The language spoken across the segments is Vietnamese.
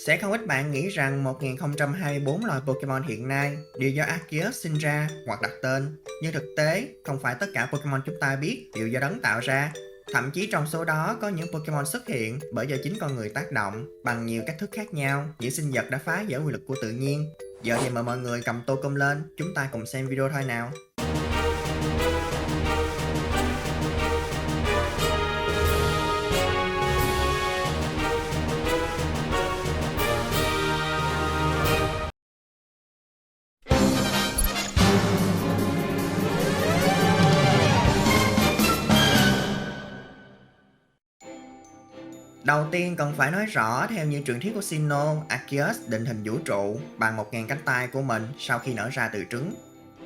Sẽ không ít bạn nghĩ rằng 1024 loài Pokemon hiện nay đều do Arceus sinh ra hoặc đặt tên, nhưng thực tế không phải tất cả Pokemon chúng ta biết đều do đấng tạo ra. Thậm chí trong số đó có những Pokemon xuất hiện bởi do chính con người tác động bằng nhiều cách thức khác nhau, những sinh vật đã phá vỡ quy luật của tự nhiên. Giờ thì mời mọi người cầm tô cơm lên, chúng ta cùng xem video thôi nào. Đầu tiên cần phải nói rõ theo như truyền thuyết của Sinnoh, Arceus định hình vũ trụ bằng 1000 cánh tay của mình sau khi nở ra từ trứng.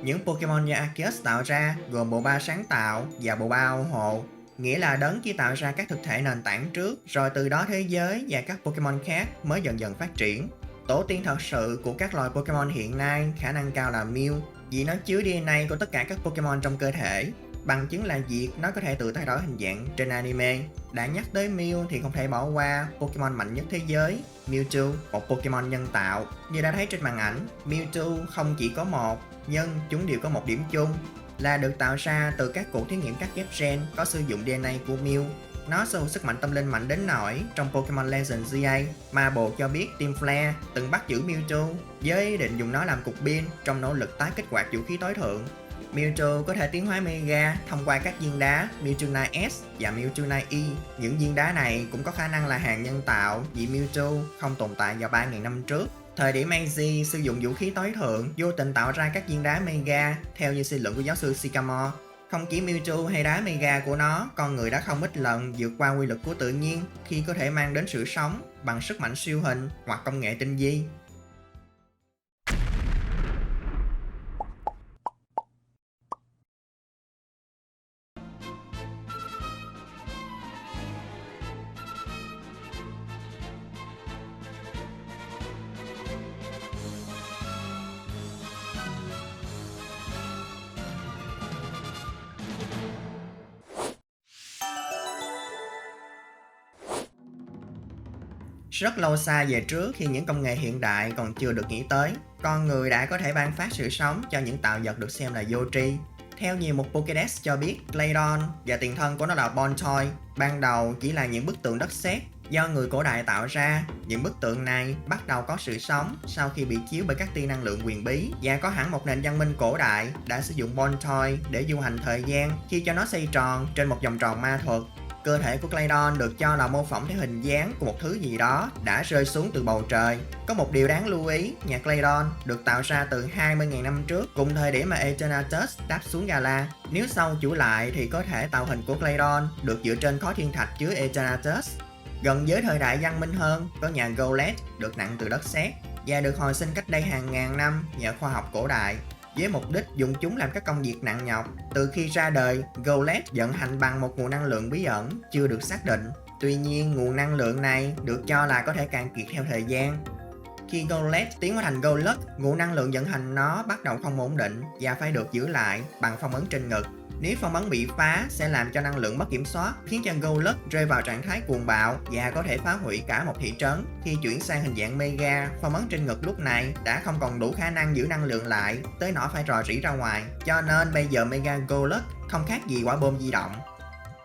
Những Pokemon do Arceus tạo ra gồm bộ ba sáng tạo và bộ ba ao hồ, nghĩa là đấng chỉ tạo ra các thực thể nền tảng trước, rồi từ đó thế giới và các Pokemon khác mới dần dần phát triển. Tổ tiên thật sự của các loài Pokemon hiện nay khả năng cao là Mew, vì nó chứa DNA của tất cả các Pokemon trong cơ thể. Bằng chứng là việc nó có thể tự thay đổi hình dạng trên anime. Đã nhắc tới Mew thì không thể bỏ qua Pokemon mạnh nhất thế giới, Mewtwo, một Pokemon nhân tạo. Như đã thấy trên màn ảnh, Mewtwo không chỉ có một, nhưng chúng đều có một điểm chung là được tạo ra từ các cuộc thí nghiệm cắt ghép gen có sử dụng DNA của Mew. Nó sở hữu sức mạnh tâm linh mạnh đến nỗi trong Pokemon Legends GA, Marble cho biết Team Flare từng bắt giữ Mewtwo với ý định dùng nó làm cục pin trong nỗ lực tái kích hoạt vũ khí tối thượng. Mewtwo có thể tiến hóa Mega thông qua các viên đá Mewtwo S và Mewtwo E. Những viên đá này cũng có khả năng là hàng nhân tạo vì Mewtwo không tồn tại vào 3.000 năm trước. Thời điểm Meiji sử dụng vũ khí tối thượng vô tình tạo ra các viên đá Mega theo như suy luận của giáo sư Sycamore. Không chỉ Mewtwo hay đá Mega của nó, con người đã không ít lần vượt qua quy luật của tự nhiên khi có thể mang đến sự sống bằng sức mạnh siêu hình hoặc công nghệ tinh vi. Rất lâu xa về trước, khi những công nghệ hiện đại còn chưa được nghĩ tới, con người đã có thể ban phát sự sống cho những tạo vật được xem là vô tri. Theo nhiều một Pokédex cho biết, Claydon và tiền thân của nó là Bontoy ban đầu chỉ là những bức tượng đất sét do người cổ đại tạo ra. Những bức tượng này bắt đầu có sự sống sau khi bị chiếu bởi các tia năng lượng huyền bí, và có hẳn một nền văn minh cổ đại đã sử dụng Bontoy để du hành thời gian khi cho nó xoay tròn trên một vòng tròn ma thuật. Cơ thể của Claydon được cho là mô phỏng theo hình dáng của một thứ gì đó đã rơi xuống từ bầu trời. Có một điều đáng lưu ý, nhà Claydon được tạo ra từ 20.000 năm trước, cùng thời điểm mà Eternatus đáp xuống Galar. Nếu sau chủ lại thì có thể tạo hình của Claydon được dựa trên khối thiên thạch chứa Eternatus. Gần với thời đại văn minh hơn, có nhà Golett được nặng từ đất sét và được hồi sinh cách đây hàng ngàn năm nhờ khoa học cổ đại, với mục đích dùng chúng làm các công việc nặng nhọc. Từ khi ra đời, Golett vận hành bằng một nguồn năng lượng bí ẩn chưa được xác định. Tuy nhiên, nguồn năng lượng này được cho là có thể cạn kiệt theo thời gian. Khi Golett tiến hóa thành Golluck, nguồn năng lượng vận hành nó bắt đầu không ổn định và phải được giữ lại bằng phong ấn trên ngực. Nếu phong ấn bị phá sẽ làm cho năng lượng mất kiểm soát, khiến cho Golluck rơi vào trạng thái cuồng bạo và có thể phá hủy cả một thị trấn. Khi chuyển sang hình dạng Mega, phong ấn trên ngực lúc này đã không còn đủ khả năng giữ năng lượng lại, tới nỗi phải rò rỉ ra ngoài. Cho nên bây giờ Mega Golluck không khác gì quả bom di động.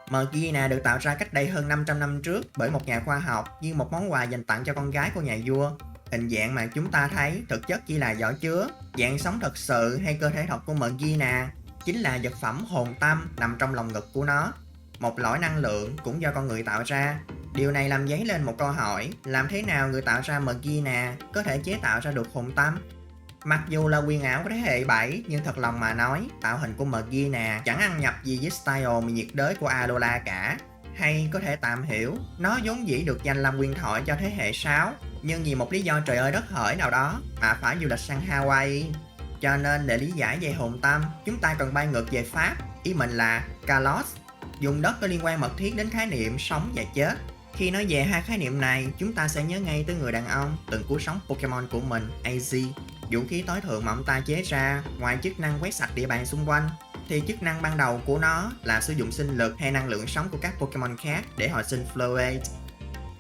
Mgina được tạo ra cách đây hơn 500 năm trước bởi một nhà khoa học như một món quà dành tặng cho con gái của nhà vua. Hình dạng mà chúng ta thấy thực chất chỉ là vỏ chứa. Dạng sống thật sự hay cơ thể thật của Mgina chính là vật phẩm hồn tâm nằm trong lòng ngực của nó, một lõi năng lượng cũng do con người tạo ra. Điều này làm dấy lên một câu hỏi, làm thế nào người tạo ra Mgina có thể chế tạo ra được hồn tâm? Mặc dù là huyền ảo của thế hệ 7, nhưng thật lòng mà nói, tạo hình của Mgina chẳng ăn nhập gì với style nhiệt đới của Alola cả. Hay có thể tạm hiểu, nó vốn dĩ được danh làm huyền thoại cho thế hệ 6, nhưng vì một lý do trời ơi đất hỡi nào đó mà phải du lịch sang Hawaii. Cho nên để lý giải về hồn tâm, chúng ta cần bay ngược về Pháp, ý mình là Kalos. Vùng đất có liên quan mật thiết đến khái niệm sống và chết. Khi nói về hai khái niệm này, chúng ta sẽ nhớ ngay tới người đàn ông từng cứu sống Pokemon của mình, Az. Vũ khí tối thượng mà ông ta chế ra, ngoài chức năng quét sạch địa bàn xung quanh, thì chức năng ban đầu của nó là sử dụng sinh lực hay năng lượng sống của các Pokemon khác để hồi sinh Floate.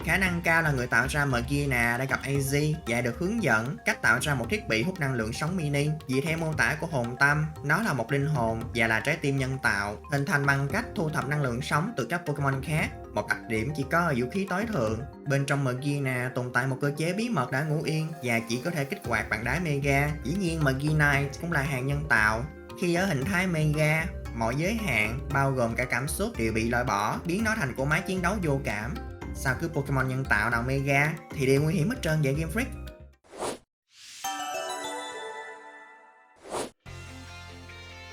Khả năng cao là người tạo ra Magina đã gặp AZ và được hướng dẫn cách tạo ra một thiết bị hút năng lượng sống mini. Vì theo mô tả của hồn tâm, nó là một linh hồn và là trái tim nhân tạo, hình thành bằng cách thu thập năng lượng sống từ các Pokemon khác. Một đặc điểm chỉ có ở vũ khí tối thượng. Bên trong Magina tồn tại một cơ chế bí mật đã ngủ yên và chỉ có thể kích hoạt bằng đá Mega. Dĩ nhiên Maginite cũng là hàng nhân tạo. Khi ở hình thái Mega, mọi giới hạn, bao gồm cả cảm xúc đều bị loại bỏ, biến nó thành cỗ máy chiến đấu vô cảm. Sao cứ Pokemon nhân tạo nào Mega thì đều nguy hiểm hết trơn vậy Game Freak?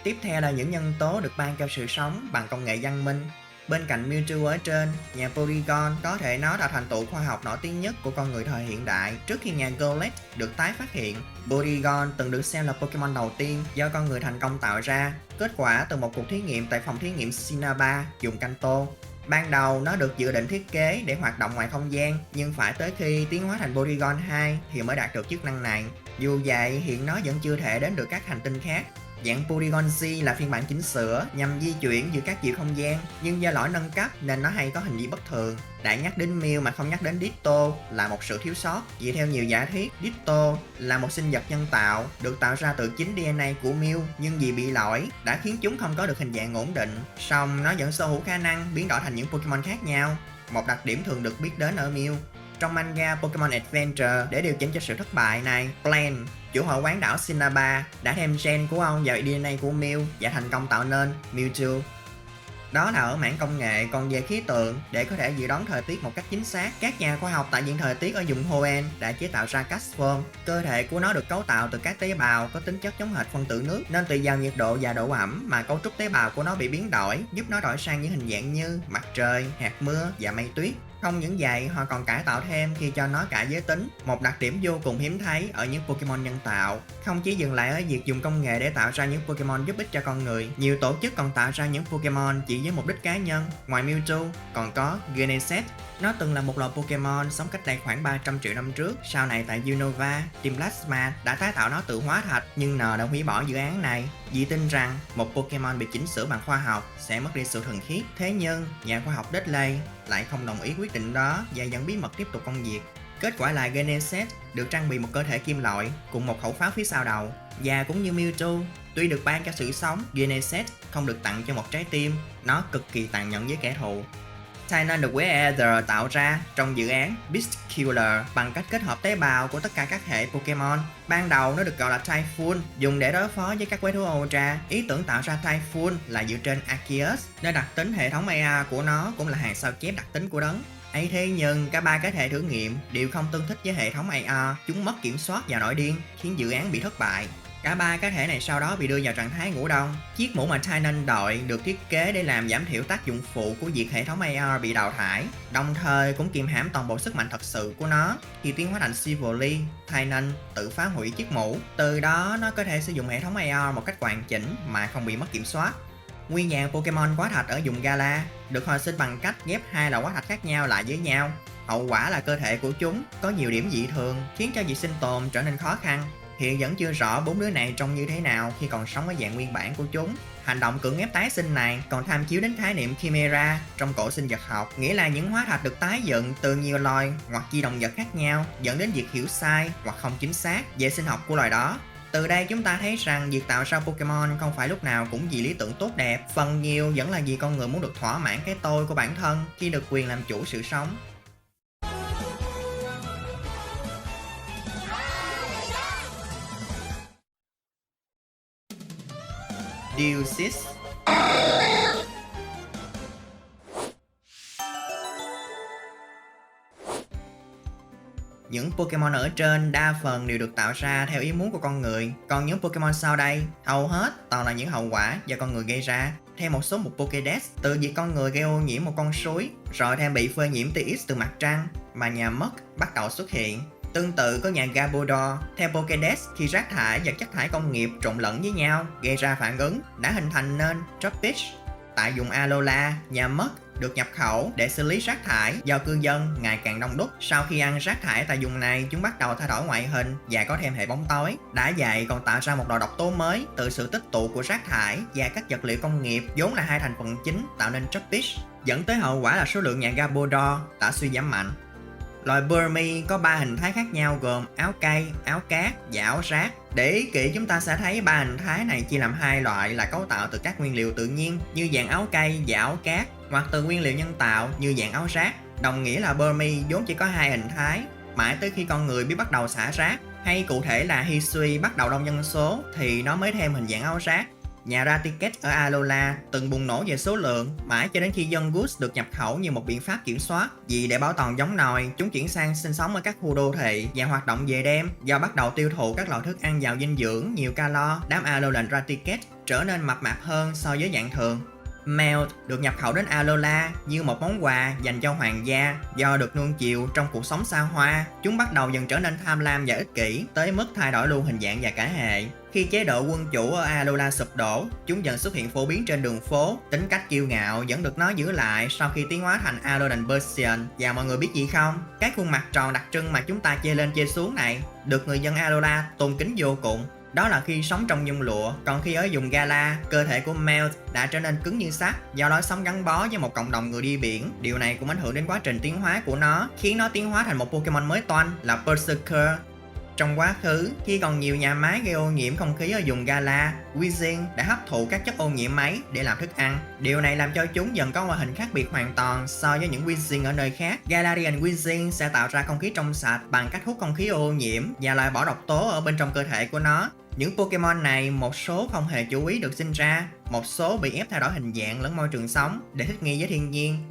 Tiếp theo là những nhân tố được ban cho sự sống bằng công nghệ văn minh. Bên cạnh Mewtwo ở trên, nhà Porygon có thể nói là thành tựu khoa học nổi tiếng nhất của con người thời hiện đại trước khi nhà Golett được tái phát hiện. Porygon từng được xem là Pokemon đầu tiên do con người thành công tạo ra, kết quả từ một cuộc thí nghiệm tại phòng thí nghiệm Sinnoh dùng Kanto. Ban đầu nó được dự định thiết kế để hoạt động ngoài không gian, nhưng phải tới khi tiến hóa thành Porygon 2 thì mới đạt được chức năng này. Dù vậy, hiện nó vẫn chưa thể đến được các hành tinh khác. Dạng Porygon Z là phiên bản chỉnh sửa nhằm di chuyển giữa các chiều không gian, nhưng do lỗi nâng cấp nên nó hay có hình gì bất thường. Đã nhắc đến Mew mà không nhắc đến Ditto là một sự thiếu sót, vì theo nhiều giả thuyết, Ditto là một sinh vật nhân tạo được tạo ra từ chính DNA của Mew, nhưng vì bị lỗi đã khiến chúng không có được hình dạng ổn định. Song nó vẫn sở hữu khả năng biến đổi thành những Pokemon khác nhau, một đặc điểm thường được biết đến ở Mew. Trong manga Pokemon Adventure, để điều chỉnh cho sự thất bại này, Plan, chủ hội quán đảo Sinnoh, đã thêm gen của ông vào DNA của Mew và thành công tạo nên Mewtwo. Đó là ở mảng công nghệ, còn về khí tượng, để có thể dự đoán thời tiết một cách chính xác, các nhà khoa học tại Viện Thời tiết ở vùng Hoenn đã chế tạo ra Castform. Cơ thể của nó được cấu tạo từ các tế bào có tính chất giống hệt phân tử nước, nên tùy vào nhiệt độ và độ ẩm mà cấu trúc tế bào của nó bị biến đổi, giúp nó đổi sang những hình dạng như mặt trời, hạt mưa và mây tuyết. Không những vậy, họ còn cải tạo thêm khi cho nó cả giới tính, một đặc điểm vô cùng hiếm thấy ở những Pokemon nhân tạo. Không chỉ dừng lại ở việc dùng công nghệ để tạo ra những Pokemon giúp ích cho con người, nhiều tổ chức còn tạo ra những Pokemon chỉ với mục đích cá nhân. Ngoài Mewtwo, còn có Genesect. Nó từng là một loài Pokemon sống cách đây khoảng 300 triệu năm trước. Sau này tại Unova, Team Plasma đã tái tạo nó từ hóa thạch, nhưng N đã hủy bỏ dự án này vì tin rằng một Pokemon bị chỉnh sửa bằng khoa học sẽ mất đi sự thuần khiết. Thế nhưng nhà khoa học Dudley lại không đồng ý quyết định đó và vẫn bí mật tiếp tục công việc. Kết quả là Genesect được trang bị một cơ thể kim loại cùng một khẩu pháo phía sau đầu. Và cũng như Mewtwo, tuy được ban cho sự sống, Genesect không được tặng cho một trái tim. Nó cực kỳ tàn nhẫn với kẻ thù. Tynan được Weather tạo ra trong dự án Beast Killer bằng cách kết hợp tế bào của tất cả các hệ Pokemon. Ban đầu nó được gọi là Typhoon, dùng để đối phó với các quái thú Ultra. Ý tưởng tạo ra Typhoon là dựa trên Arceus, nên đặc tính hệ thống AR của nó cũng là hàng sao chép đặc tính của đấng. Ấy thế nhưng cả ba cái thể thử nghiệm đều không tương thích với hệ thống AR, chúng mất kiểm soát và nổi điên, khiến dự án bị thất bại. Cả ba cá thể này sau đó bị đưa vào trạng thái ngủ đông. Chiếc mũ mà Tynan đội được thiết kế để làm giảm thiểu tác dụng phụ của việc hệ thống AR bị đào thải, đồng thời cũng kiềm hãm toàn bộ sức mạnh thật sự của nó. Khi tiến hóa thành Silvally, Tynan tự phá hủy chiếc mũ, từ đó nó có thể sử dụng hệ thống AR một cách hoàn chỉnh mà không bị mất kiểm soát. Nguyên dạng Pokemon hóa thạch ở vùng Galar được hồi sinh bằng cách ghép hai loại hóa thạch khác nhau lại với nhau. Hậu quả là cơ thể của chúng có nhiều điểm dị thường, khiến cho việc sinh tồn trở nên khó khăn. Hiện vẫn chưa rõ bốn đứa này trông như thế nào khi còn sống ở dạng nguyên bản của chúng. Hành động cưỡng ép tái sinh này còn tham chiếu đến khái niệm Chimera trong cổ sinh vật học, nghĩa là những hóa thạch được tái dựng từ nhiều loài hoặc di động vật khác nhau, dẫn đến việc hiểu sai hoặc không chính xác về sinh học của loài đó. Từ đây chúng ta thấy rằng việc tạo ra Pokemon không phải lúc nào cũng vì lý tưởng tốt đẹp, phần nhiều vẫn là vì con người muốn được thỏa mãn cái tôi của bản thân khi được quyền làm chủ sự sống. Deuces. Những Pokemon ở trên đa phần đều được tạo ra theo ý muốn của con người, còn những Pokemon sau đây hầu hết toàn là những hậu quả do con người gây ra. Theo một số mục Pokédex, từ việc con người gây ô nhiễm một con suối, rồi thêm bị phơi nhiễm tia X từ mặt trăng, mà nhà Muk bắt đầu xuất hiện. Tương tự có nhà Gabodor, theo Pokédex, khi rác thải và chất thải công nghiệp trộn lẫn với nhau gây ra phản ứng đã hình thành nên Trapinch. Tại vùng Alola, nhà Muk được nhập khẩu để xử lý rác thải do cư dân ngày càng đông đúc. Sau khi ăn rác thải tại vùng này, chúng bắt đầu thay đổi ngoại hình và có thêm hệ bóng tối. Đã vậy còn tạo ra một loại độc tố mới từ sự tích tụ của rác thải và các vật liệu công nghiệp vốn là hai thành phần chính tạo nên Trapinch, dẫn tới hậu quả là số lượng nhà Gabodor đã suy giảm mạnh. Loài Burmy có 3 hình thái khác nhau gồm áo cây, áo cát và áo rác. Để ý kỹ chúng ta sẽ thấy 3 hình thái này chia làm 2 loại là cấu tạo từ các nguyên liệu tự nhiên như dạng áo cây và áo cát, hoặc từ nguyên liệu nhân tạo như dạng áo rác. Đồng nghĩa là Burmy vốn chỉ có 2 hình thái, mãi tới khi con người biết bắt đầu xả rác, hay cụ thể là Hisui bắt đầu đông dân số thì nó mới thêm hình dạng áo rác. Nhà Ratiket ở Alola từng bùng nổ về số lượng, mãi cho đến khi dân Goose được nhập khẩu như một biện pháp kiểm soát. Vì để bảo toàn giống nòi, chúng chuyển sang sinh sống ở các khu đô thị và hoạt động về đêm. Do bắt đầu tiêu thụ các loại thức ăn giàu dinh dưỡng, nhiều calo, đám Alolan Ratiket trở nên mập mạp hơn so với dạng thường. Melt được nhập khẩu đến Alola như một món quà dành cho hoàng gia. Do được nuông chiều trong cuộc sống xa hoa, chúng bắt đầu dần trở nên tham lam và ích kỷ, tới mức thay đổi luôn hình dạng và cả hệ. Khi chế độ quân chủ ở Alola sụp đổ, chúng dần xuất hiện phổ biến trên đường phố. Tính cách kiêu ngạo vẫn được nó giữ lại sau khi tiến hóa thành Alolan Persian. Và mọi người biết gì không? Cái khuôn mặt tròn đặc trưng mà chúng ta chê lên chê xuống này được người dân Alola tôn kính vô cùng. Đó là khi sống trong nhung lụa, còn khi ở vùng Gala, cơ thể của Melt đã trở nên cứng như sắt do nó sống gắn bó với một cộng đồng người đi biển. Điều này cũng ảnh hưởng đến quá trình tiến hóa của nó, khiến nó tiến hóa thành một Pokemon mới toanh là Berserker. Trong quá khứ, khi còn nhiều nhà máy gây ô nhiễm không khí ở vùng Gala, Weezing đã hấp thụ các chất ô nhiễm ấy để làm thức ăn. Điều này làm cho chúng dần có ngoại hình khác biệt hoàn toàn so với những Weezing ở nơi khác. Galarian Weezing sẽ tạo ra không khí trong sạch bằng cách hút không khí ô nhiễm và loại bỏ độc tố ở bên trong cơ thể của nó. Những Pokemon này, một số không hề chú ý được sinh ra, một số bị ép thay đổi hình dạng lẫn môi trường sống để thích nghi với thiên nhiên.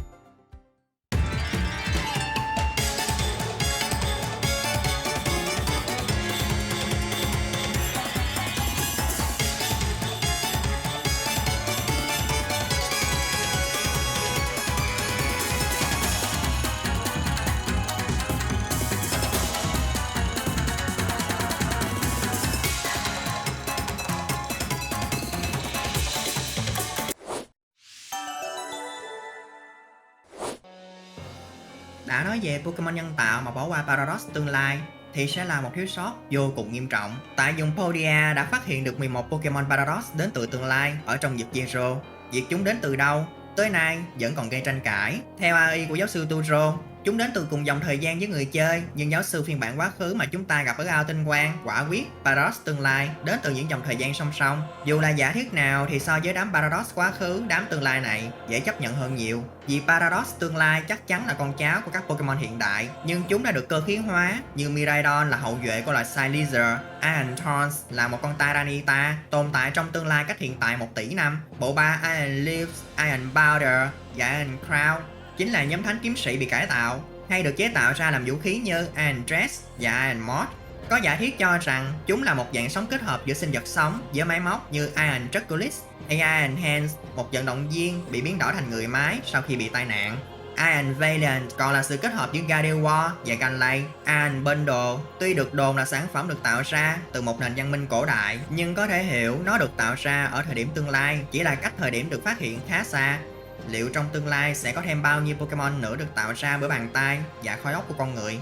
Đã nói về Pokemon nhân tạo mà bỏ qua Paradox tương lai thì sẽ là một thiếu sót vô cùng nghiêm trọng. Tại vùng Podia đã phát hiện được 11 Pokemon Paradox đến từ tương lai ở trong vực Zero. Việc chúng đến từ đâu, tới nay vẫn còn gây tranh cãi. Theo AI của giáo sư Turo, chúng đến từ cùng dòng thời gian với người chơi, nhưng giáo sư phiên bản quá khứ mà chúng ta gặp ở ao tinh quang quả quyết Paradox tương lai đến từ những dòng thời gian song song. Dù là giả thiết nào thì so với đám Paradox quá khứ, đám tương lai này dễ chấp nhận hơn nhiều. Vì Paradox tương lai chắc chắn là con cháu của các Pokemon hiện đại, nhưng chúng đã được cơ khí hóa, như Miraidon là hậu duệ của loài Cylizer, Iron Thorns là một con Tyranitar tồn tại trong tương lai cách hiện tại 1 tỷ năm. Bộ ba Iron Leaves, Iron Powder và Iron Crown chính là nhóm thánh kiếm sĩ bị cải tạo hay được chế tạo ra làm vũ khí như Iron Dress và Iron Mod. Có giả thiết cho rằng chúng là một dạng sống kết hợp giữa sinh vật sống với máy móc như Iron Dracolis hay Iron Hands, một vận động viên bị biến đổi thành người máy sau khi bị tai nạn. Iron Valiant còn là sự kết hợp giữa Gardevoir và Ganley. Iron Bundle tuy được đồn là sản phẩm được tạo ra từ một nền văn minh cổ đại, nhưng có thể hiểu nó được tạo ra ở thời điểm tương lai, chỉ là cách thời điểm được phát hiện khá xa. Liệu trong tương lai sẽ có thêm bao nhiêu Pokemon nữa được tạo ra bởi bàn tay và khối óc của con người?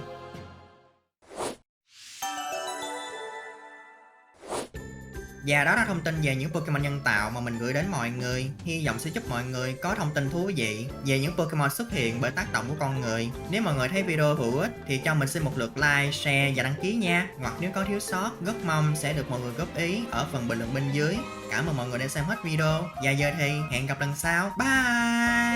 Và đó là thông tin về những Pokemon nhân tạo mà mình gửi đến mọi người. Hy vọng sẽ giúp mọi người có thông tin thú vị về những Pokemon xuất hiện bởi tác động của con người. Nếu mọi người thấy video hữu ích thì cho mình xin một lượt like, share và đăng ký nha. Hoặc nếu có thiếu sót, rất mong sẽ được mọi người góp ý ở phần bình luận bên dưới. Cảm ơn mọi người đã xem hết video. Và giờ thì hẹn gặp lần sau. Bye!